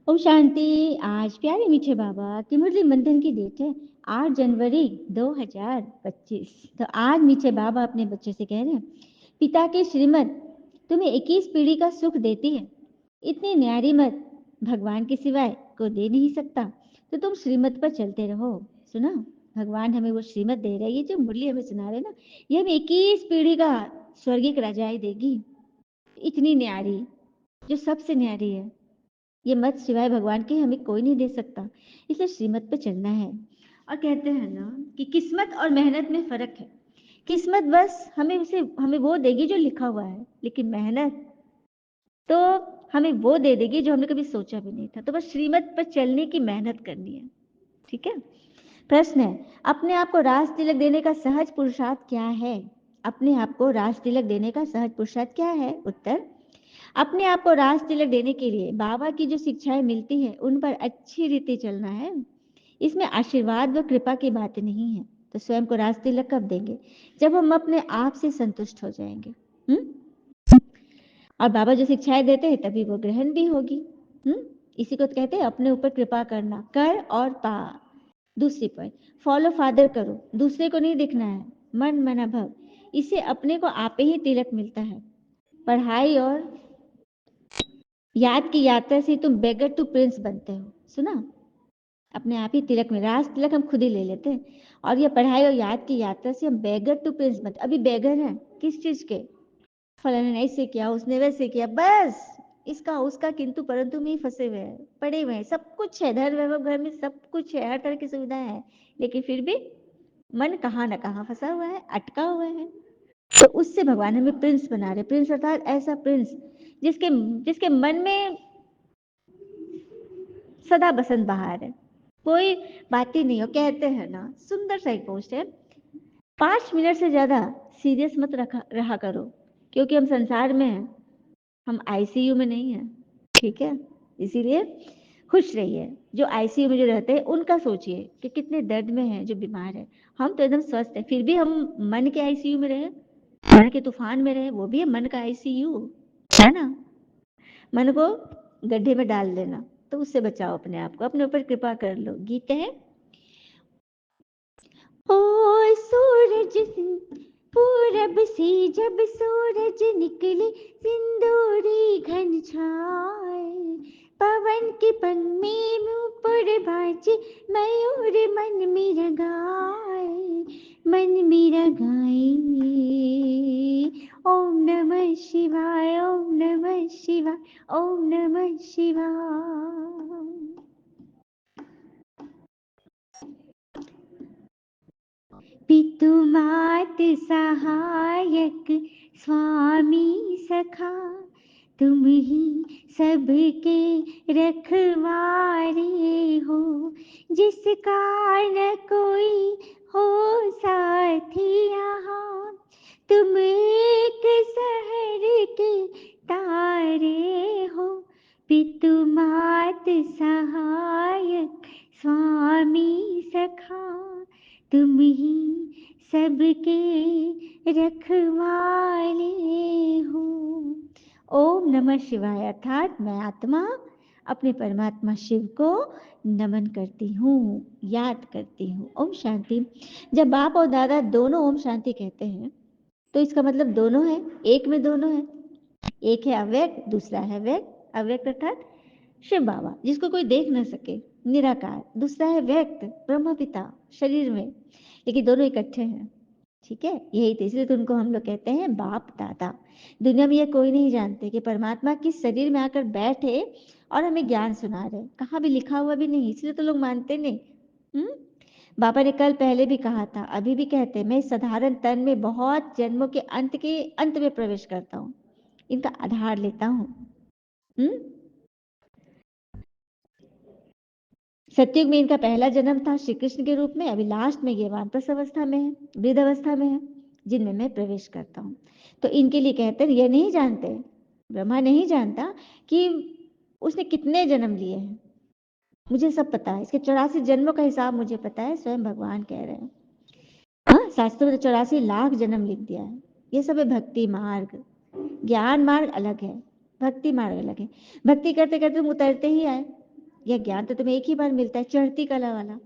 ओम शांति। आज प्यारे मीठे बाबा की मुरली मंथन की डेट है 8 जनवरी 2025। तो आज मीठे बाबा अपने बच्चों से कह रहे हैं, पिता की श्रीमत तुम्हें 21 पीढ़ी का सुख देती है। इतनी न्यारी मत भगवान के सिवाय को दे नहीं सकता, तो तुम श्रीमत पर चलते रहो। सुना, भगवान हमें वो श्रीमत दे रहे हैं। ये जो मुरली हमें सुना रहे ना, ये हमें 21 पीढ़ी का स्वर्गीय राजाई देगी। इतनी न्यारी, जो सबसे न्यारी है। ये मत सिवाय भगवान के हमें कोई नहीं दे सकता, इसलिए श्रीमत पे चलना है। और कहते हैं ना कि किस्मत और मेहनत में फर्क है। किस्मत बस हमें वो देगी जो लिखा हुआ है, लेकिन मेहनत तो हमें वो दे देगी जो हमने कभी सोचा भी नहीं था। तो बस श्रीमत पर चलने की मेहनत करनी है। ठीक है। प्रश्न है, अपने आप को राज तिलक देने का सहज पुरुषार्थ क्या है? अपने आप को राज तिलक देने का सहज पुरुषार्थ क्या है? उत्तर, अपने आप को राज तिलक देने के लिए बाबा की जो शिक्षाएं मिलती है उन पर अच्छी रीति चलना है। इसमें आशीर्वाद व कृपा की बात नहीं है। तो स्वयं को राज तिलक कब देंगे? जब हम अपने आप से संतुष्ट हो जाएंगे। और बाबा जो शिक्षाएं देते हैं तभी वो ग्रहण भी होगी। इसी को कहते हैं अपने ऊपर कृपा करना, कर और पा। दूसरी पॉइंट, फॉलो फादर करो, दूसरे को नहीं दिखना है। मन मना भव, इससे अपने को आपे ही तिलक मिलता है। पढ़ाई और याद की यात्रा से तुम बेगर टू प्रिंस बनते हो। सुना, अपने आप ही तिलक में, राज तिलक हम खुद ही ले लेते हैं। और ये पढ़ाई और याद की यात्रा से हम बेगर टू प्रिंस बनते। अभी बेगर है किस चीज के? फलाने ने ऐसे किया, उसने वैसे किया, बस इसका उसका किंतु परंतु में ही फंसे हुए हैं, पड़े हुए हैं। सब कुछ है, धन वैभव घर में सब कुछ है, हर तरह की सुविधा है, लेकिन फिर भी मन कहाँ न कहाँ फंसा हुआ है, अटका हुआ है। तो उससे भगवान हमें प्रिंस बना रहे। प्रिंस अर्थात ऐसा प्रिंस जिसके जिसके मन में सदा बसंत बहार है, कोई बात ही नहीं हो। कहते हैं ना, सुंदर सा एक पोस्ट है, 5 मिनट से ज्यादा सीरियस मत रहा करो, क्योंकि हम संसार में हैं, हम आईसीयू में नहीं है। ठीक है, इसीलिए खुश रहिए। जो आईसीयू में जो रहते हैं उनका सोचिए कि कितने दर्द में है, जो बीमार है। हम तो एकदम स्वस्थ है, फिर भी हम मन के आईसीयू में रहे, मन के तूफान में रहे, वो भी है मन का आईसीयू, है ना। मन को गड्ढे में डाल देना, तो उससे बचाओ अपने आप को, अपने ऊपर कृपा कर लो। गीत है, ओ सूरज पूरब से जब सूरज निकले, सिंदूरी घन छाए, पवन के पंख में मुपुर बाजे, मयूर मन मेरा गाए, मन मेरा गाए। ओम नमः शिवाय, ओम नमः शिवाय, ओम नमः शिवाय। पितु मात सहायक स्वामी सखा, तुम ही सबके रखवारे हो, जिसका न कोई हो साथी यहाँ, तुम एक शहर के तारे हो। पितु मात सहायक स्वामी सखा, तुम ही सबके रखवाले हो। ओम नमः शिवाय अर्थात मैं आत्मा अपने परमात्मा शिव को नमन करती हूँ, याद करती हूँ। ओम शांति। जब बाप और दादा दोनों ओम शांति कहते हैं तो इसका मतलब दोनों है, एक में दोनों है। एक है अव्यक्त, दूसरा है व्यक्त। अव्यक्त अर्थात शिव बाबा जिसको कोई देख ना सके, निराकार। दूसरा है व्यक्त, ब्रह्म पिता शरीर में, लेकिन दोनों इकट्ठे हैं। ठीक है, यही तो, इसलिए तो उनको हम लोग कहते हैं बाप दादा। दुनिया में ये कोई नहीं जानते कि परमात्मा किस शरीर में आकर बैठे और हमें ज्ञान सुना रहे। कहाँ भी लिखा हुआ भी नहीं, इसलिए तो लोग मानते नहीं। बाबा ने कल पहले भी कहा था, अभी भी कहते, मैं साधारण तन में बहुत जन्मों के अंत में प्रवेश करता हूँ, इनका आधार लेता हूँ। सतयुग में इनका पहला जन्म था श्री कृष्ण के रूप में, अभी लास्ट में ये वानप्रस्थ अवस्था में है, वृद्ध अवस्था में है, जिनमें मैं प्रवेश करता हूँ। तो इनके लिए कहते हैं, ये नहीं जानते, ब्रह्मा नहीं जानता कि उसने कितने जन्म लिए हैं। मुझे सब पता है, इसके 84 जन्मों का हिसाब मुझे पता है, स्वयं भगवान कह रहे हैं। हाँ, शास्त्रों में 84 लाख जन्म लिख दिया है। ये सब है भक्ति मार्ग। ज्ञान मार्ग अलग है, भक्ति मार्ग अलग है। भक्ति करते करते तुम उतरते ही आए, यह ज्ञान तो तुम्हें एक ही बार मिलता है, चढ़ती कला वाला।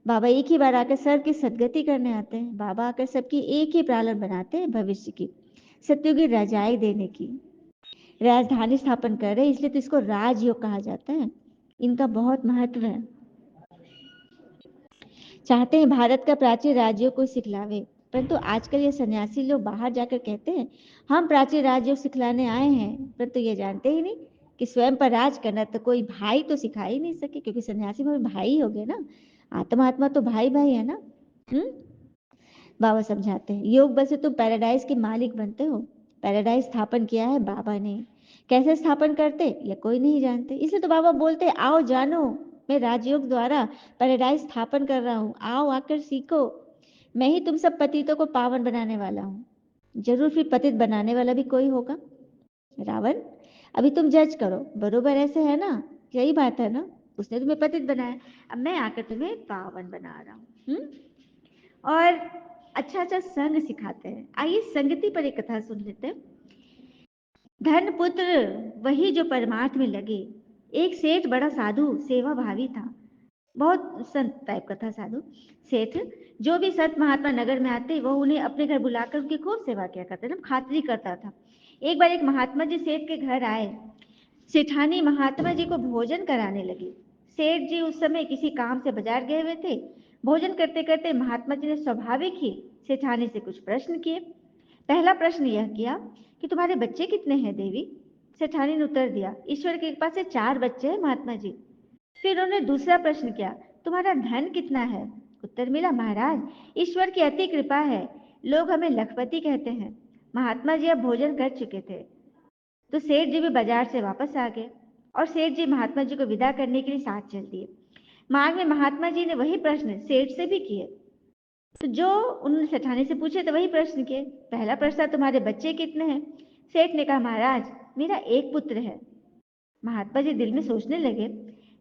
बाबा एक ही बार आकर सबकी सदगति करने आते हैं। बाबा आकर सबकी एक ही प्रारंभ बनाते हैं, भविष्य की सत्यों की रजाई देने की, राजधानी स्थापन कर रहे, इसलिए तो इसको राजयोग कहा जाता है। इनका बहुत महत्व है। चाहते हैं भारत का प्राचीन राज्यों को सिखलावे, परंतु आजकल ये सन्यासी लोग बाहर जाकर कहते हैं हम प्राचीन राज्यों सिखलाने आए हैं, परंतु ये जानते ही नहीं कि स्वयं पर राज करना तो कोई भाई तो सिखा ही नहीं सके, क्योंकि सन्यासी में भाई हो गए ना, आत्मा आत्मा तो भाई भाई है ना। बाबा समझाते हैं योग बल से तुम पैराडाइज के मालिक बनते हो। पैराडाइज स्थापन किया है बाबा ने, कैसे स्थापन करते यह कोई नहीं जानते, इसलिए तो बाबा बोलते आओ जानो, मैं राजयोग द्वारा पैराडाइज स्थापन कर रहा हूँ, आओ आकर सीखो, मैं ही तुम सब पतितों को पावन बनाने वाला हूँ। जरूर फिर पतित बनाने वाला भी कोई होगा। रावण, अभी तुम जज करो, बरोबर ऐसे है ना, यही बात है ना, उसने तुम्हें पतित बनाया, अब मैं आकर तुम्हें पावन बना रहा हूँ। और अच्छा अच्छा संग सिखाते हैं। आइए संगति पर एक कथा सुन लेते हैं। धन पुत्र वही जो परमार्थ में लगे। एक सेठ बड़ा साधु सेवा भावी था, बहुत संत टाइप का था साधु सेठ। जो भी संत महात्मा नगर में आते वह उन्हें अपने घर बुलाकर उनकी खूब सेवा किया करते ना, खातिरी करता था। एक बार एक महात्मा जी सेठ के घर आए। सेठानी महात्मा जी को भोजन कराने लगी। सेठ जी उस समय किसी काम से बाजार गए हुए थे। भोजन करते करते महात्मा जी ने स्वाभाविक ही सेठानी से कुछ प्रश्न किए। पहला प्रश्न यह किया कि तुम्हारे बच्चे कितने हैं देवी। सेठानी ने उत्तर दिया, ईश्वर की कृपा से 4 बच्चे हैं महात्मा जी। फिर उन्होंने दूसरा प्रश्न किया, तुम्हारा धन कितना है। उत्तर मिला, महाराज ईश्वर की अति कृपा है, लोग हमें लखपति कहते हैं। महात्मा जी अब भोजन कर चुके थे तो सेठ जी भी बाजार से वापस आ गए और सेठ जी महात्मा जी को विदा करने के लिए साथ चल दिए। मार्ग में महात्मा जी ने वही प्रश्न सेठ से भी किए, तो जो उन्होंने सेठानी से पूछे तो वही प्रश्न किए। पहला प्रश्न, तुम्हारे बच्चे कितने हैं। सेठ ने कहा, महाराज मेरा एक पुत्र है। महात्मा जी दिल में सोचने लगे,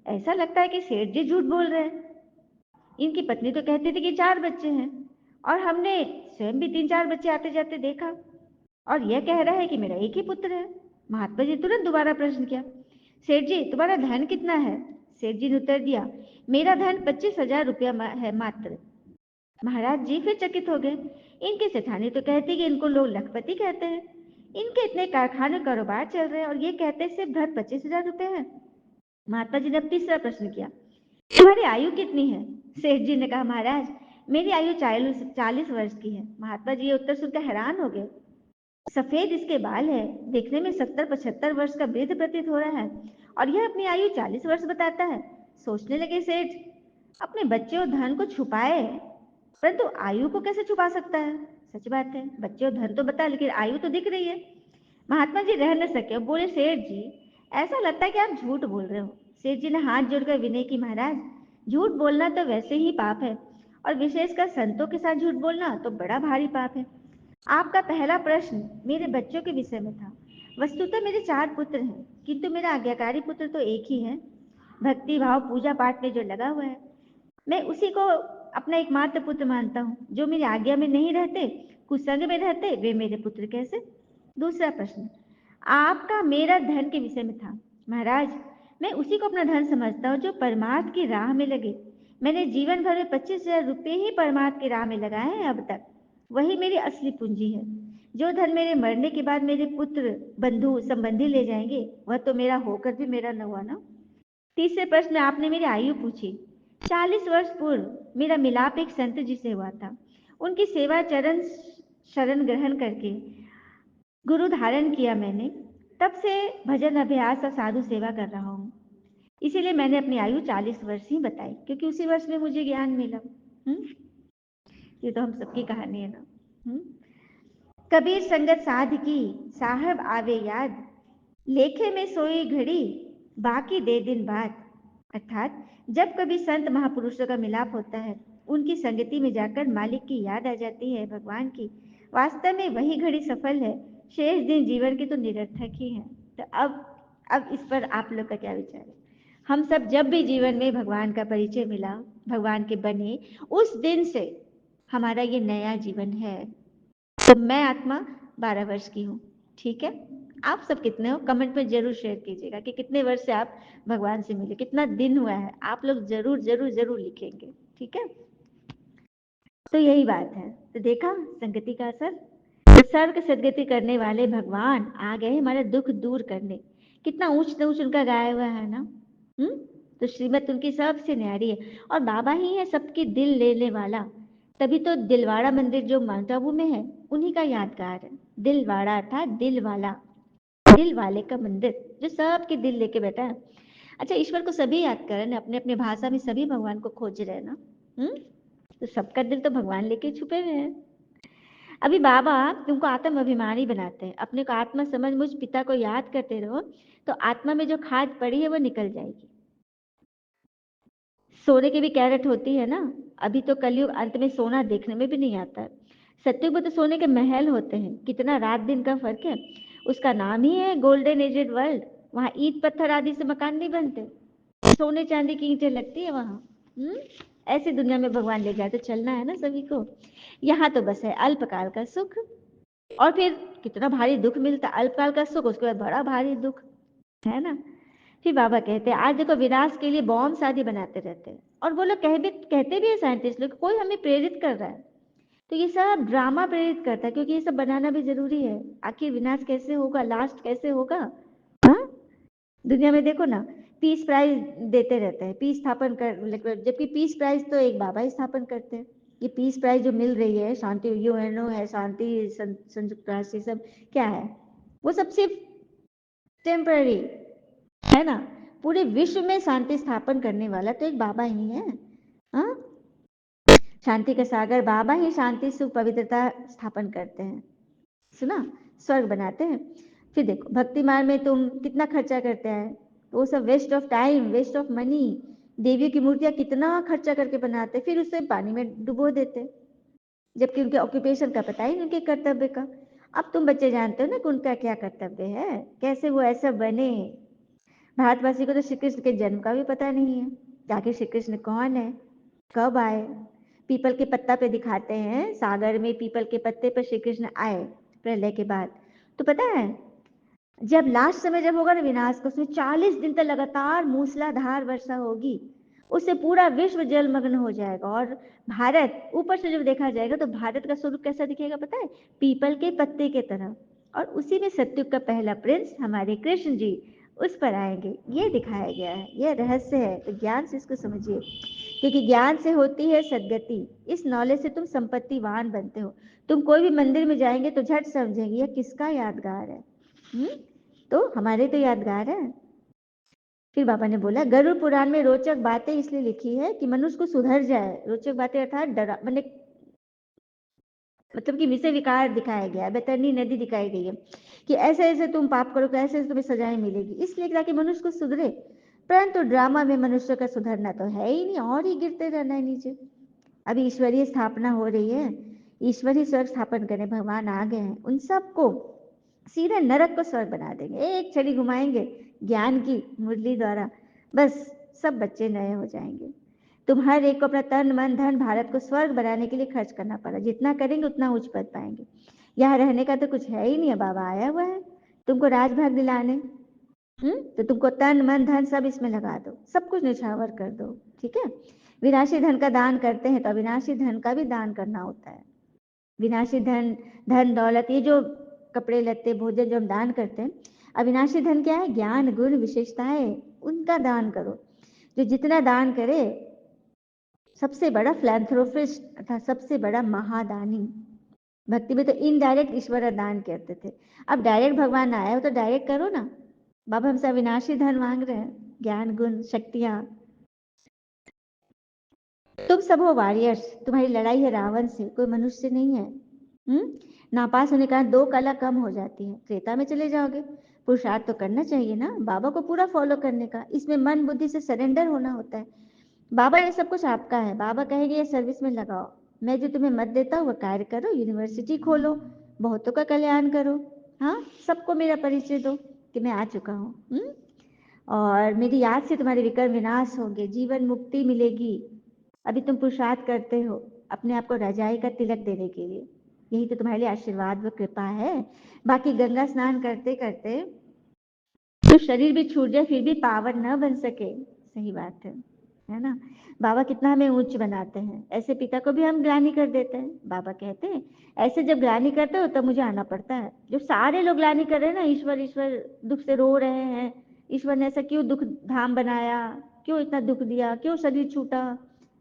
ऐसा लगता है कि सेठ जी झूठ बोल रहे हैं। इनकी पत्नी तो कहती थी कि 4 बच्चे हैं और हमने स्वयं भी 3-4 बच्चे आते जाते देखा, और यह कह रहा है कि मेरा एक ही पुत्र है। महात्मा जी तुरंत दोबारा प्रश्न किया, सेठ जी तुम्हारा धन कितना है। सेठ जी ने उत्तर दिया, मेरा धन 25,000 रुपया है मात्र। महाराज जी फिर चकित हो गए। इनकी सेठानी तो कहती कि इनको लोग लखपति कहते हैं, इनके इतने कारखाने कारोबार चल रहे हैं और ये कहते सिर्फ धन 25,000 रुपये है। महात्मा जी ने अब तीसरा प्रश्न किया, तुम्हारी आयु कितनी है। सेठ जी ने कहा, महाराज मेरी आयु 40 वर्ष की है। महात्मा जी ये उत्तर सुनकर हैरान हो गए। सफेद इसके बाल है, देखने में 70-75 वर्ष का वृद्ध प्रतीत हो रहा है और यह अपनी आयु 40 वर्ष बताता है। सोचने लगे सेठ, अपने बच्चे और धन को छुपाए, परंतु आयु को कैसे छुपा सकता है। सच बात है, बच्चे और धन तो बता, लेकिन आयु तो दिख रही है। महात्मा जी रह न सके और बोले, सेठ जी ऐसा लगता है कि आप झूठ बोल रहे हो। सेठ जी ने हाथ जोड़कर विनय की, महाराज झूठ बोलना तो वैसे ही पाप है और विशेषकर संतों के साथ झूठ बोलना तो बड़ा भारी पाप है। आपका पहला प्रश्न मेरे बच्चों के विषय में था। वस्तुतः मेरे 4 पुत्र हैं, किंतु मेरा आज्ञाकारी पुत्र तो एक ही है, भक्ति भाव पूजा पाठ में जो लगा हुआ है। मैं उसी को अपना एकमात्र पुत्र मानता हूँ। जो मेरी आज्ञा में नहीं रहते, कुसंग में रहते, वे मेरे पुत्र कैसे। दूसरा प्रश्न आपका मेरा धन के विषय में था। महाराज मैं उसी को अपना धन समझता हूँ जो परमार्थ की राह में लगे। मैंने जीवन भर में 25,000 रुपये ही परमार्थ की राह में लगाए हैं अब तक, वही मेरी असली पूंजी है। जो धन मेरे मरने के बाद मेरे पुत्र बंधु संबंधी ले जाएंगे वह तो मेरा होकर भी मेरा न हुआ ना। तीसरे प्रश्न में आपने मेरी आयु पूछी। 40 वर्ष पूर्व मेरा मिलाप एक संत जी से हुआ था। उनकी सेवा चरण शरण ग्रहण करके गुरु धारण किया मैंने, तब से भजन अभ्यास और साधु सेवा कर रहा हूँ। इसीलिए मैंने अपनी आयु 40 वर्ष ही बताई, क्योंकि उसी वर्ष में मुझे ज्ञान मिला। ये तो हम सबकी कहानी है ना। कबीर संगत साध की साहब आवे याद, लेखे में सोई घड़ी बाकी दे दिन बाद। अर्थात जब कभी संत महापुरुषों का मिलाप होता है, उनकी संगति में जाकर मालिक की याद आ जाती है, भगवान की। वास्तव में वही घड़ी सफल है, शेष दिन जीवन के तो निरर्थक ही है। तो अब इस पर आप लोग का क्या विचार है। हम सब जब भी जीवन में भगवान का परिचय मिला, भगवान के बने, उस दिन से हमारा ये नया जीवन है। तो मैं आत्मा 12 वर्ष की हूँ, ठीक है। आप सब कितने हो कमेंट में जरूर शेयर कीजिएगा कि कितने वर्ष से आप भगवान से मिले, कितना दिन हुआ है, आप लोग जरूर जरूर जरूर लिखेंगे, ठीक है। तो यही बात है। तो देखा संगति का असर। तो सर्ग सदगति करने वाले भगवान आ गए हमारे दुख दूर करने। कितना ऊंच ऊंच उनका गाया हुआ है ना। हम्म। तो श्रीमत उनकी सबसे न्यारी है और बाबा ही है सबकी दिल लेने वाला। तभी तो दिलवाड़ा मंदिर जो माउंट आबू में है उन्हीं का यादगार है। दिलवाड़ा अर्थात दिल वाला, दिल वाले का मंदिर जो सबके दिल लेके बैठा है। अच्छा, ईश्वर को सभी याद कर रहे हैं, अपने अपने भाषा में सभी भगवान को खोज रहे हैं ना। हम्म। तो सबका दिल तो भगवान लेके छुपे हुए हैं। अभी बाबा तुमको आत्म अभिमानी बनाते हैं, अपने को आत्मा समझ मुझ पिता को याद करते रहो तो आत्मा में जो खाद पड़ी है वो निकल जाएगी। सोने की भी कैरेट होती है ना। अभी तो कलयुग अंत में सोना देखने में भी नहीं आता है। सत्युग में तो सोने के महल होते हैं, कितना रात दिन का फर्क है। उसका नाम ही है गोल्डन एजेड वर्ल्ड। वहां ईंट पत्थर आदि से मकान नहीं बनते, सोने चांदी की ईंटें लगती है वहां। ऐसी दुनिया में भगवान ले जाए तो चलना है ना सभी को। यहाँ तो बस है अल्पकाल का सुख, और फिर कितना भारी दुख मिलता, अल्पकाल का सुख उसके बाद बड़ा भारी दुख, है ना। फिर बाबा कहते हैं आज देखो विनाश के लिए बॉम्ब शादी बनाते रहते हैं, और वो लोग कहते भी है साइंटिस्ट लोग कोई हमें प्रेरित कर रहा है। तो ये सब ड्रामा प्रेरित करता है, क्योंकि ये सब बनाना भी जरूरी है। आखिर विनाश कैसे होगा, लास्ट कैसे होगा। हाँ, दुनिया में देखो ना, पीस प्राइज देते रहते हैं, पीस स्थापन कर, जबकि पीस प्राइज तो एक बाबा ही स्थापन करते हैं। ये पीस प्राइज जो मिल रही है, शांति यूएनओ है, शांति संयुक्त राष्ट्र सब क्या है, वो सब सिर्फ टेम्पररी है ना। पूरे विश्व में शांति स्थापन करने वाला तो एक बाबा ही है। हाँ, शांति का सागर बाबा ही शांति सुख पवित्रता स्थापन करते हैं, सुना, स्वर्ग बनाते हैं। फिर देखो भक्ति मार्ग में तुम कितना खर्चा करते हैं, तो वो सब waste of time, waste of money. देवियों की मूर्तियां कितना खर्चा करके बनाते, फिर उसे पानी में डुबो देते, जबकि उनके ऑक्यूपेशन का पता ही नहीं, उनके कर्तव्य का। अब तुम बच्चे जानते हो ना कि उनका क्या कर्तव्य है, कैसे वो ऐसा बने। भारतवासी को तो श्री कृष्ण के जन्म का भी पता नहीं है कि आखिर श्री कृष्ण कौन है, कब आए। पीपल के पत्ता पे दिखाते हैं, सागर में पीपल के पत्ते पर श्री कृष्ण आए प्रलय के बाद। तो पता है जब लास्ट समय जब होगा ना विनाश का, उसमें 40 दिन तक लगातार मूसलाधार वर्षा होगी, उससे पूरा विश्व जलमग्न हो जाएगा। और भारत ऊपर से जब देखा जाएगा तो भारत का स्वरूप कैसा दिखेगा पता है, पीपल के पत्ते के तरह। और उसी में सत्युग का पहला प्रिंस हमारे कृष्ण जी उस पर आएंगे, ये दिखाया गया है, ये रहस्य है। तो ज्ञान से इसको समझिए, क्योंकि ज्ञान से होती है सदगति। इस नॉलेज से तुम संपत्तिवान बनते हो। तुम कोई भी मंदिर में जाएंगे तो झट समझेंगे यह किसका यादगार है। तो हमारे तो यादगार है। फिर बाबा ने बोला गरुड़ पुराण में रोचक बातें इसलिए लिखी है कि मनुष्य को सुधर जाए। रोचक बातें अर्थात डरा मैंने मतलब कि विषय विकार दिखाया गया है, बैतरणी नदी दिखाई गई है कि ऐसे ऐसे तुम पाप करो तो ऐसे ऐसे तुम्हें सजाएं मिलेगी, इसलिए ताकि मनुष्य को सुधरे। परंतु ड्रामा में मनुष्य का सुधरना तो है ही नहीं, और ही गिरते रहना है नीचे। अभी ईश्वरीय स्थापना हो रही है, ईश्वरीय स्वर्ग स्थापन करने भगवान आ गए हैं, उन सबको सीधे नरक को स्वर्ग बना देंगे, एक छड़ी घुमाएंगे ज्ञान की मुरली द्वारा, बस सब बच्चे नए हो जाएंगे। तुम हर एक को अपना तन मन धन भारत को स्वर्ग बनाने के लिए खर्च करना पड़ा, जितना करेंगे उतना उच्च पद पाएंगे। यहाँ रहने का तो कुछ है ही नहीं है, बाबा आया हुआ है तुमको राजभाग दिलाने। तो तुमको तन मन धन सब इसमें लगा दो, सब कुछ निछावर कर दो, ठीक है। विनाशी धन का दान करते हैं तो अविनाशी धन का भी दान करना होता है। विनाशी धन, धन दौलत, ये जो कपड़े लत्ते भोजन जो हम दान करते हैं, अविनाशी धन क्या है, ज्ञान गुण विशेषताएं, उनका दान करो। जो जितना दान करे, सबसे बड़ा फिलैंथ्रोपिस्ट अर्थात सबसे बड़ा महादानी। भक्ति में तो इनडायरेक्ट ईश्वर दान करते थे, अब डायरेक्ट भगवान आया हो तो डायरेक्ट करो ना। बाबा हमसे अविनाशी धन मांग रहे हैं, ज्ञान गुण शक्तियां। तुम सब हो वॉरियर्स, तुम्हारी लड़ाई है रावण से, कोई मनुष्य से नहीं है। नापास होने का दो कला कम हो जाती है, त्रेता में चले जाओगे। पुरुषार्थ तो करना चाहिए ना बाबा को पूरा फॉलो करने का, इसमें मन बुद्धि से सरेंडर होना होता है। बाबा ये सब कुछ आपका है, बाबा कहेंगे ये सर्विस में लगाओ, मैं जो तुम्हें मत देता हूँ वो कार्य करो, यूनिवर्सिटी खोलो, बहुतों का कल्याण करो, हाँ सबको मेरा परिचय दो कि मैं आ चुका हूँ। और मेरी याद से तुम्हारे विकर्म विनाश होंगे, जीवन मुक्ति मिलेगी। अभी तुम पुरुषार्थ करते हो अपने आप को रजाई का तिलक देने के लिए, यही तो तुम्हारे लिए आशीर्वाद व कृपा है। बाकी गंगा स्नान करते करते तो शरीर भी छूट जाए फिर भी पावन न बन सके, सही बात है ना। बाबा कितना हमें ऊंच बनाते हैं, ऐसे पिता को भी हम ग्लानि कर देते हैं। बाबा कहते हैं ऐसे जब ग्लानि करते हो तब मुझे आना पड़ता है। जब सारे लोग ग्लानि कर रहे हैं ना, ईश्वर ईश्वर दुख से रो रहे हैं, ईश्वर ने ऐसा क्यों दुख धाम बनाया, क्यों इतना दुख दिया, क्यों शरीर छूटा,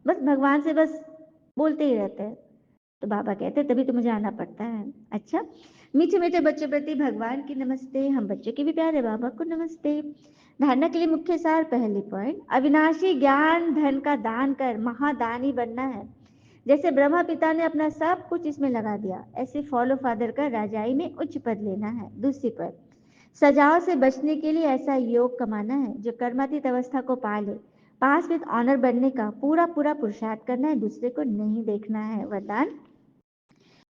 बस भगवान से बस बोलते ही रहते हैं। तो बाबा कहते हैं तभी तो मुझे आना पड़ता है। अच्छा, मीठे मीठे बच्चों प्रति भगवान की नमस्ते, हम बच्चों के भी प्यारे बाबा को नमस्ते। धारणा के लिए मुख्य सार, पहली पॉइंट, अविनाशी ज्ञान धन का दान कर महादानी बनना है। जैसे ब्रह्मा पिता ने अपना सब कुछ इसमें लगा दिया, ऐसे फॉलो फादर का राजाई में उच्च पद लेना है। दूसरी पॉइंट, सजाओं से बचने के लिए ऐसा योग कमाना है जो कर्मातीत अवस्था को पा ले। पास विद ऑनर बनने का पूरा पूरा पुरुषार्थ करना है, दूसरे को नहीं देखना है। वरदान,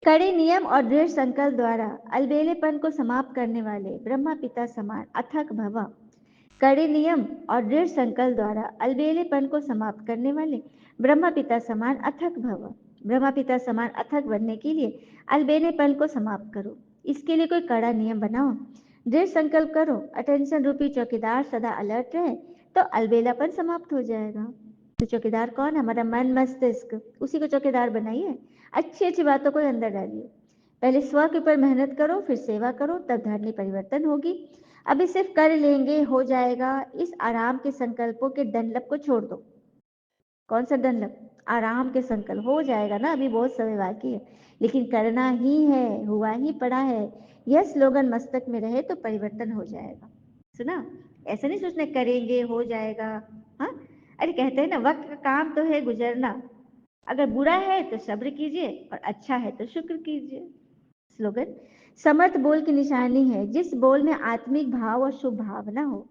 कड़े नियम और दृढ़ संकल्प द्वारा अलबेलेपन को समाप्त करने वाले ब्रह्मा पिता समान अथक भव। कड़े नियम और दृढ़ संकल्प द्वारा अलबेलेपन को समाप्त करने वाले ब्रह्मा पिता समान अथक भव। ब्रह्मा पिता समान अथक बनने के लिए अलबेलेपन को समाप्त करो। इसके लिए कोई कड़ा नियम बनाओ, दृढ़ संकल्प करो, अटेंशन रूपी चौकीदार सदा अलर्ट रहे, तो अलबेलापन समाप्त हो जाएगा। तो चौकीदार कौन है? हमारा मन मस्तिष्क, उसी को चौकीदार बनाइए। अच्छी अच्छी बातों को अंदर डालिए। पहले स्व के ऊपर मेहनत करो, फिर सेवा करो, तब धरनी परिवर्तन होगी। अभी सिर्फ कर लेंगे हो जाएगा, इस आराम के संकल्पों के डनलप को छोड़ दो। कौन सा डनलप? आराम के संकल्प। हो जाएगा ना, अभी बहुत समय बाकी है, लेकिन करना ही है, हुआ ही पड़ा है। यह स्लोगन मस्तक में रहे तो परिवर्तन हो जाएगा। सुना? ऐसा नहीं सोचना करेंगे हो जाएगा। हाँ, अरे कहते हैं ना, वक्त का काम तो है गुजरना, अगर बुरा है तो सब्र कीजिए और अच्छा है तो शुक्र कीजिए। स्लोगन, समर्थ बोल की निशानी है जिस बोल में आत्मिक भाव और शुभ भावना हो।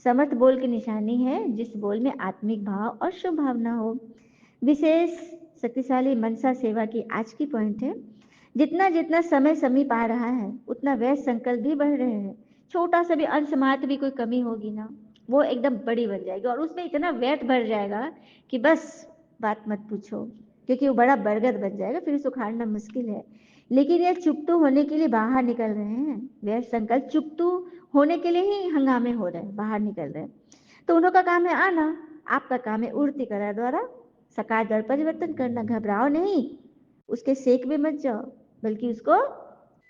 समर्थ बोल की निशानी है जिस बोल में आत्मिक भाव और शुभ भावना हो। विशेष शक्तिशाली मनसा सेवा की आज की पॉइंट है, जितना जितना समय समीप आ रहा है उतना वह संकल्प भी बढ़ रहे हैं। छोटा सा भी अंश मात्र भी कोई कमी होगी ना, वो एकदम बड़ी बन जाएगी और उसमें इतना वेट बढ़ जाएगा कि बस बात मत पूछो, क्योंकि वो बड़ा बरगद बन जाएगा, फिर उसे उखाड़ना मुश्किल है। लेकिन यह चुपतू होने के लिए बाहर निकल रहे हैं, वह संकल्प चुपतू होने के लिए ही हंगामे हो रहे हैं, बाहर निकल रहे हैं। तो उन्हों का काम है आना, आपका काम है उड़ती कला द्वारा सकार दर परिवर्तन करना। घबराओ नहीं, उसके सेक में मत जाओ, बल्कि उसको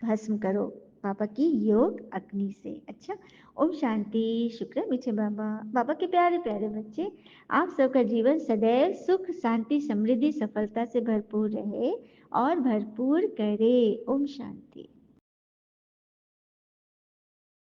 भस्म करो पापा की योग अग्नि से। अच्छा, ओम शांति। शुक्र मीठे बाबा, बाबा के प्यारे प्यारे बच्चे, आप सबका जीवन सदैव सुख शांति समृद्धि सफलता से भरपूर रहे और भरपूर करे। ओम शांति।